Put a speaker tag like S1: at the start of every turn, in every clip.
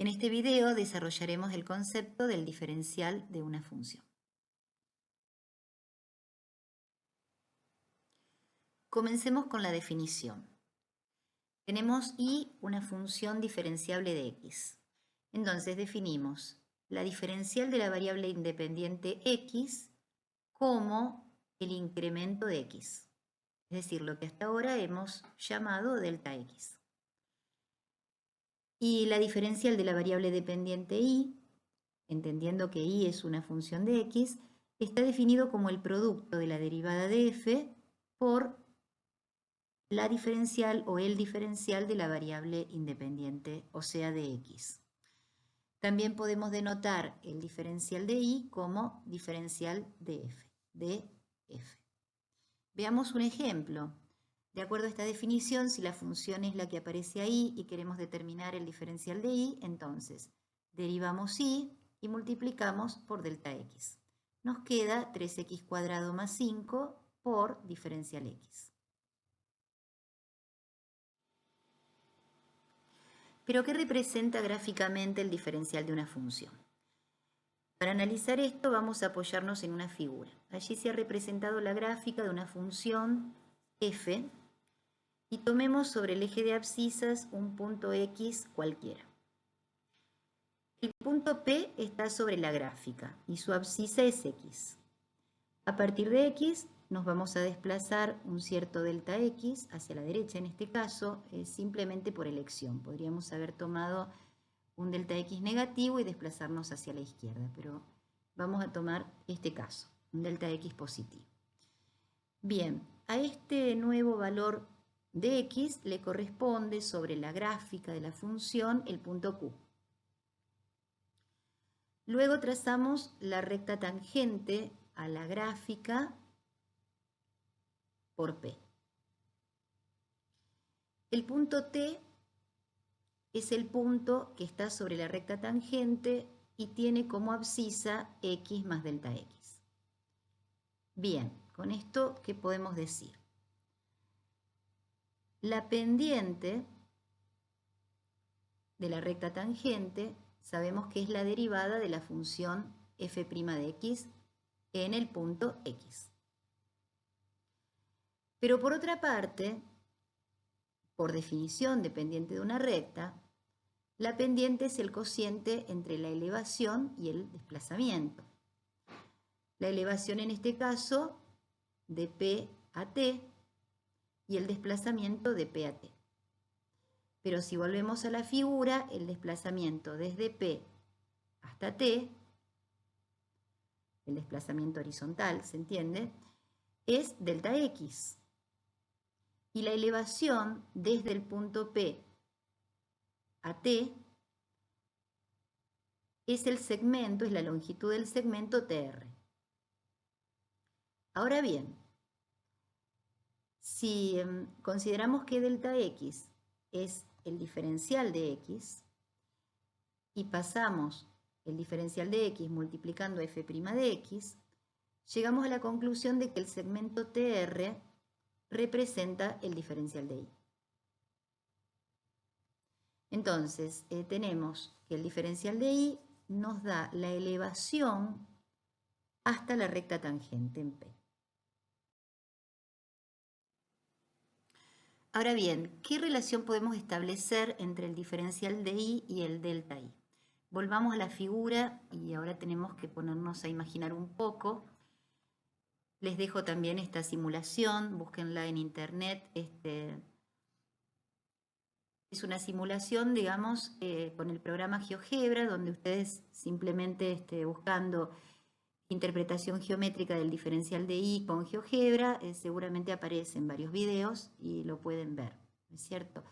S1: En este video desarrollaremos el concepto del diferencial de una función. Comencemos con la definición. Tenemos y una función diferenciable de x. Entonces definimos la diferencial de la variable independiente x como el incremento de x. Es decir, lo que hasta ahora hemos llamado delta x. Y la diferencial de la variable dependiente y, entendiendo que y es una función de x, está definido como el producto de la derivada de f por la diferencial o el diferencial de la variable independiente, o sea, de x. También podemos denotar el diferencial de y como diferencial de f. Veamos un ejemplo. De acuerdo a esta definición, si la función es la que aparece ahí y queremos determinar el diferencial de y, entonces derivamos y multiplicamos por delta x. Nos queda 3x² más 5 por diferencial x. ¿Pero qué representa gráficamente el diferencial de una función? Para analizar esto vamos a apoyarnos en una figura. Allí se ha representado la gráfica de una función f y tomemos sobre el eje de abscisas un punto x cualquiera. El punto P está sobre la gráfica y su abscisa es x. A partir de x nos vamos a desplazar un cierto delta x hacia la derecha, en este caso, simplemente por elección. Podríamos haber tomado un delta x negativo y desplazarnos hacia la izquierda, pero vamos a tomar este caso, un delta x positivo. Bien, a este nuevo valor de x le corresponde sobre la gráfica de la función el punto Q. Luego trazamos la recta tangente a la gráfica por P. El punto T es el punto que está sobre la recta tangente y tiene como abscisa x más delta x. Bien, con esto, ¿qué podemos decir? La pendiente de la recta tangente sabemos que es la derivada de la función f' de x en el punto x. Pero por otra parte, por definición dependiente de una recta, la pendiente es el cociente entre la elevación y el desplazamiento. La elevación en este caso de P a T y el desplazamiento de P a T. Pero si volvemos a la figura, el desplazamiento desde P hasta T, el desplazamiento horizontal, ¿se entiende?, es delta x. Y la elevación desde el punto P a T es el segmento, es la longitud del segmento TR. Ahora bien, si consideramos que delta x es el diferencial de x y pasamos el diferencial de x multiplicando f' de x, llegamos a la conclusión de que el segmento TR representa el diferencial de y. Entonces, tenemos que el diferencial de y nos da la elevación hasta la recta tangente en P. Ahora bien, ¿qué relación podemos establecer entre el diferencial de y el delta y? Volvamos a la figura y ahora tenemos que ponernos a imaginar un poco. Les dejo también esta simulación, búsquenla en internet. Es una simulación, digamos, con el programa GeoGebra, donde ustedes simplemente buscando interpretación geométrica del diferencial de y con GeoGebra, seguramente aparecen varios videos y lo pueden ver, ¿no es cierto?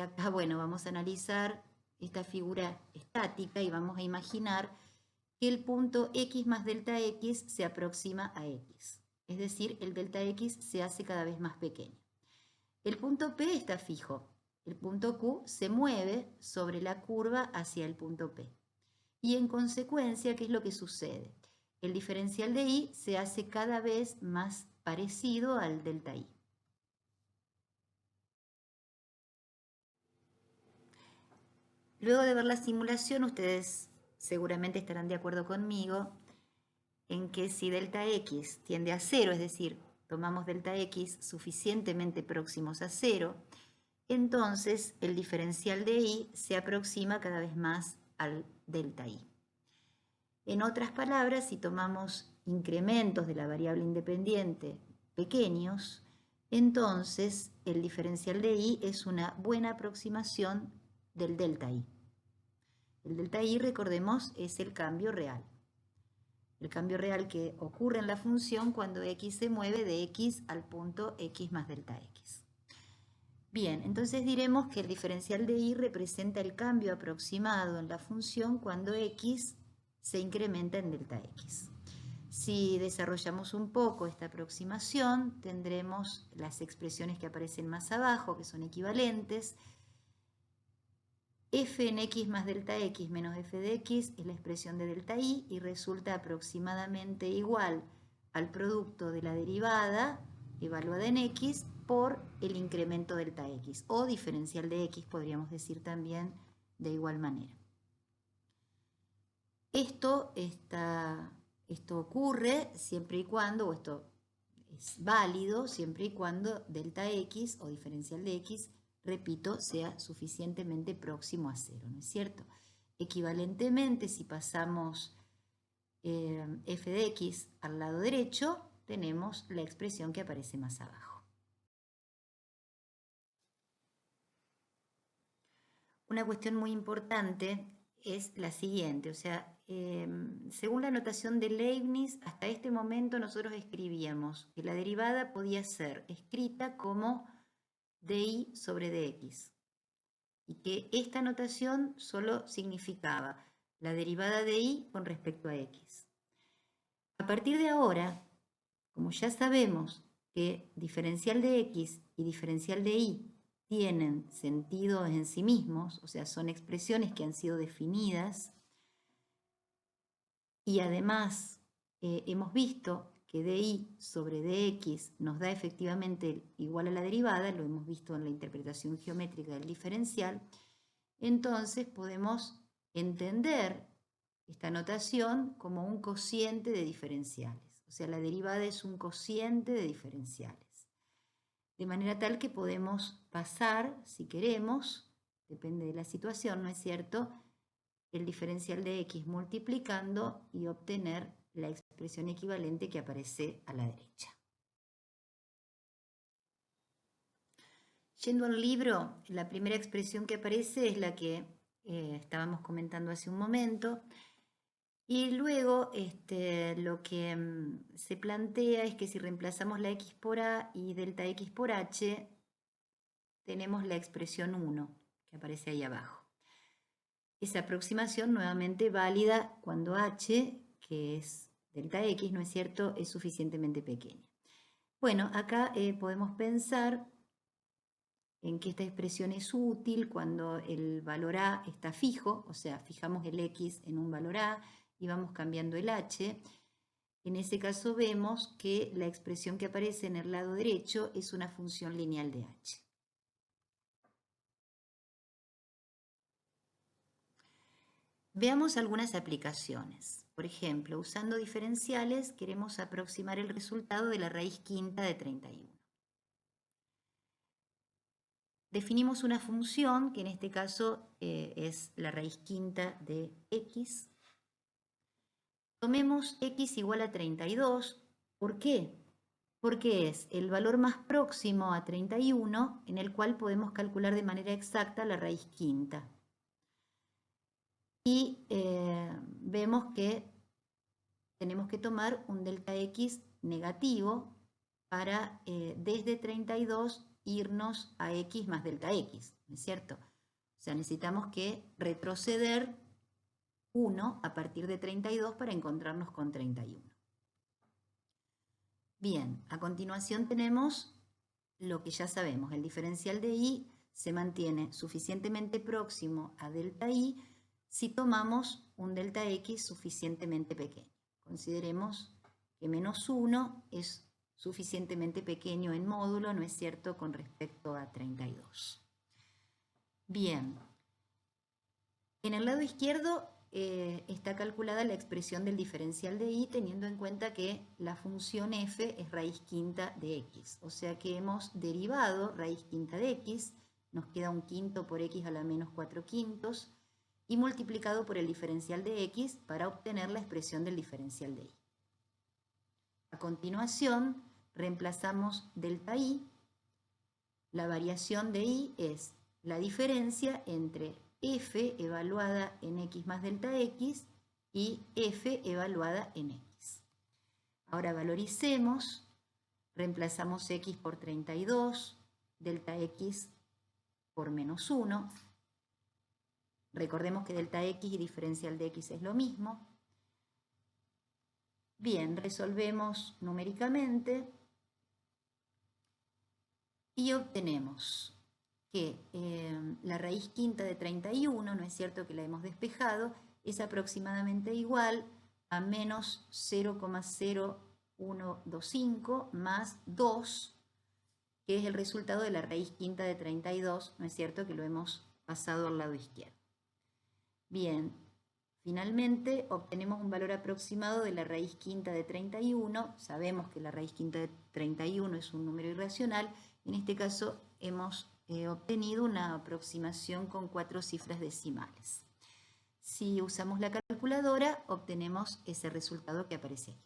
S1: Acá, bueno, vamos a analizar esta figura estática y vamos a imaginar que el punto x más delta x se aproxima a x. Es decir, el delta x se hace cada vez más pequeño. El punto P está fijo. El punto Q se mueve sobre la curva hacia el punto P. Y en consecuencia, ¿qué es lo que sucede? El diferencial de y se hace cada vez más parecido al delta y. Luego de ver la simulación, ustedes seguramente estarán de acuerdo conmigo en que si delta x tiende a 0, es decir, tomamos delta x suficientemente próximos a 0, entonces el diferencial de y se aproxima cada vez más al delta y. En otras palabras, si tomamos incrementos de la variable independiente pequeños, entonces el diferencial de y es una buena aproximación del delta y. El delta y, recordemos, es el cambio real. El cambio real que ocurre en la función cuando x se mueve de x al punto x más delta x. Bien, entonces diremos que el diferencial de y representa el cambio aproximado en la función cuando x se incrementa en delta x. Si desarrollamos un poco esta aproximación, tendremos las expresiones que aparecen más abajo, que son equivalentes. F en x más delta x menos f de x es la expresión de delta y resulta aproximadamente igual al producto de la derivada evaluada en x por el incremento delta x, o diferencial de x, podríamos decir también de igual manera. Esto ocurre siempre y cuando, o esto es válido siempre y cuando delta x o diferencial de x, repito, sea suficientemente próximo a 0, ¿no es cierto? Equivalentemente, si pasamos f de x al lado derecho, tenemos la expresión que aparece más abajo. Una cuestión muy importante es la siguiente, o sea, según la notación de Leibniz, hasta este momento nosotros escribíamos que la derivada podía ser escrita como dy sobre dx, y que esta notación solo significaba la derivada de y con respecto a x. A partir de ahora, como ya sabemos que diferencial de x y diferencial de y tienen sentido en sí mismos, o sea, son expresiones que han sido definidas, y además hemos visto que dy sobre dx nos da efectivamente igual a la derivada, lo hemos visto en la interpretación geométrica del diferencial, entonces podemos entender esta notación como un cociente de diferenciales. O sea, la derivada es un cociente de diferenciales. De manera tal que podemos pasar, si queremos, depende de la situación, ¿no es cierto?, el diferencial de x multiplicando y obtener la expresión equivalente que aparece a la derecha. Yendo al libro, la primera expresión que aparece es la que estábamos comentando hace un momento, y luego lo que se plantea es que si reemplazamos la x por a y delta x por h, tenemos la expresión 1 que aparece ahí abajo. Esa aproximación nuevamente válida cuando h, que es delta x, ¿no es cierto?, es suficientemente pequeña. Bueno, acá podemos pensar en que esta expresión es útil cuando el valor a está fijo, o sea, fijamos el x en un valor a y vamos cambiando el h. En ese caso vemos que la expresión que aparece en el lado derecho es una función lineal de h. Veamos algunas aplicaciones. Por ejemplo, usando diferenciales queremos aproximar el resultado de la raíz quinta de 31. Definimos una función que en este caso es la raíz quinta de x. Tomemos x igual a 32. ¿Por qué? Porque es el valor más próximo a 31 en el cual podemos calcular de manera exacta la raíz quinta. Y vemos que tenemos que tomar un delta x negativo para desde 32 irnos a x más delta x, ¿no es cierto? O sea, necesitamos que retroceder 1 a partir de 32 para encontrarnos con 31. Bien, a continuación tenemos lo que ya sabemos, el diferencial de y se mantiene suficientemente próximo a delta y si tomamos un delta x suficientemente pequeño. Consideremos que menos 1 es suficientemente pequeño en módulo, ¿no es cierto?, con respecto a 32. Bien, En el lado izquierdo está calculada la expresión del diferencial de y, teniendo en cuenta que la función f es raíz quinta de x. O sea que hemos derivado raíz quinta de x, nos queda un quinto por x a la menos 4 quintos, y multiplicado por el diferencial de x para obtener la expresión del diferencial de y. A continuación, reemplazamos delta i. La variación de y es la diferencia entre f evaluada en x más delta x y f evaluada en x. Ahora valoricemos, reemplazamos x por 32, delta x por menos 1. Recordemos que delta x y diferencial de x es lo mismo. Bien, resolvemos numéricamente y obtenemos que la raíz quinta de 31, ¿no es cierto que la hemos despejado? Es aproximadamente igual a menos 0,0125 más 2, que es el resultado de la raíz quinta de 32, ¿no es cierto que lo hemos pasado al lado izquierdo? Bien, finalmente obtenemos un valor aproximado de la raíz quinta de 31. Sabemos que la raíz quinta de 31 es un número irracional. En este caso hemos obtenido una aproximación con 4 cifras decimales. Si usamos la calculadora, obtenemos ese resultado que aparece ahí.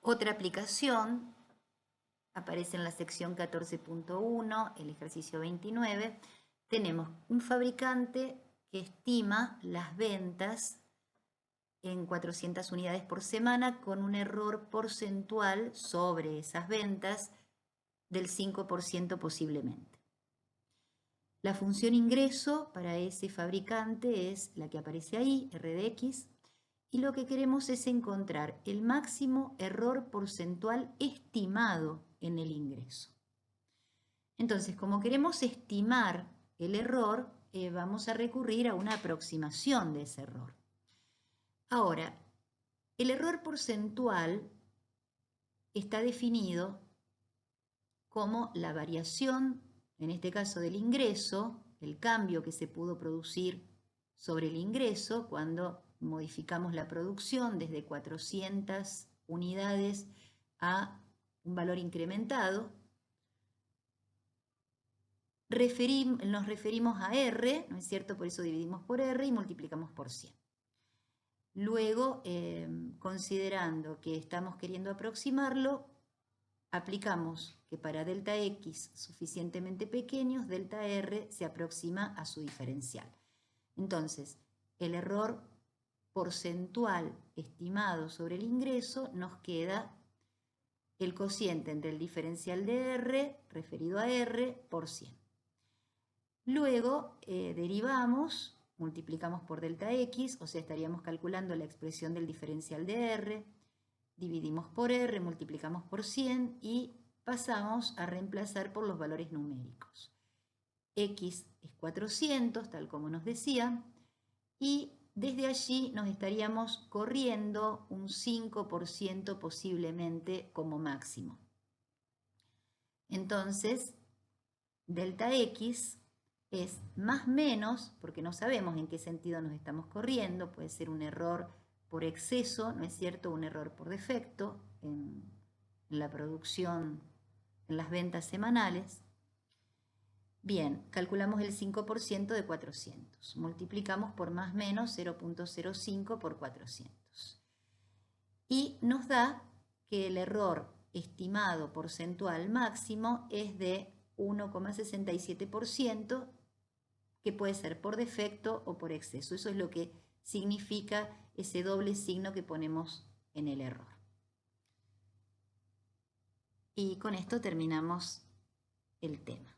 S1: Otra aplicación aparece en la sección 14.1, el ejercicio 29. Tenemos un fabricante que estima las ventas en 400 unidades por semana con un error porcentual sobre esas ventas del 5% posiblemente. La función ingreso para ese fabricante es la que aparece ahí, R de X, y lo que queremos es encontrar el máximo error porcentual estimado en el ingreso. Entonces, como queremos estimar el error, vamos a recurrir a una aproximación de ese error. Ahora, el error porcentual está definido como la variación, en este caso del ingreso, el cambio que se pudo producir sobre el ingreso cuando modificamos la producción desde 400 unidades a un valor incrementado. Nos referimos a R, ¿no es cierto? Por eso dividimos por R y multiplicamos por 100. Luego, considerando que estamos queriendo aproximarlo, aplicamos que para delta X suficientemente pequeños, delta R se aproxima a su diferencial. Entonces, el error porcentual estimado sobre el ingreso nos queda el cociente entre el diferencial de R, referido a R, por 100. Luego derivamos, multiplicamos por delta X, o sea, estaríamos calculando la expresión del diferencial de R, dividimos por R, multiplicamos por 100 y pasamos a reemplazar por los valores numéricos. X es 400, tal como nos decía, y desde allí nos estaríamos corriendo un 5% posiblemente como máximo. Entonces, delta X es más menos, porque no sabemos en qué sentido nos estamos corriendo, puede ser un error por exceso, ¿no es cierto? Un error por defecto en la producción, en las ventas semanales. Bien, calculamos el 5% de 400. Multiplicamos por más menos 0.05 por 400. Y nos da que el error estimado porcentual máximo es de 1,67%, que puede ser por defecto o por exceso. Eso es lo que significa ese doble signo que ponemos en el error. Y con esto terminamos el tema.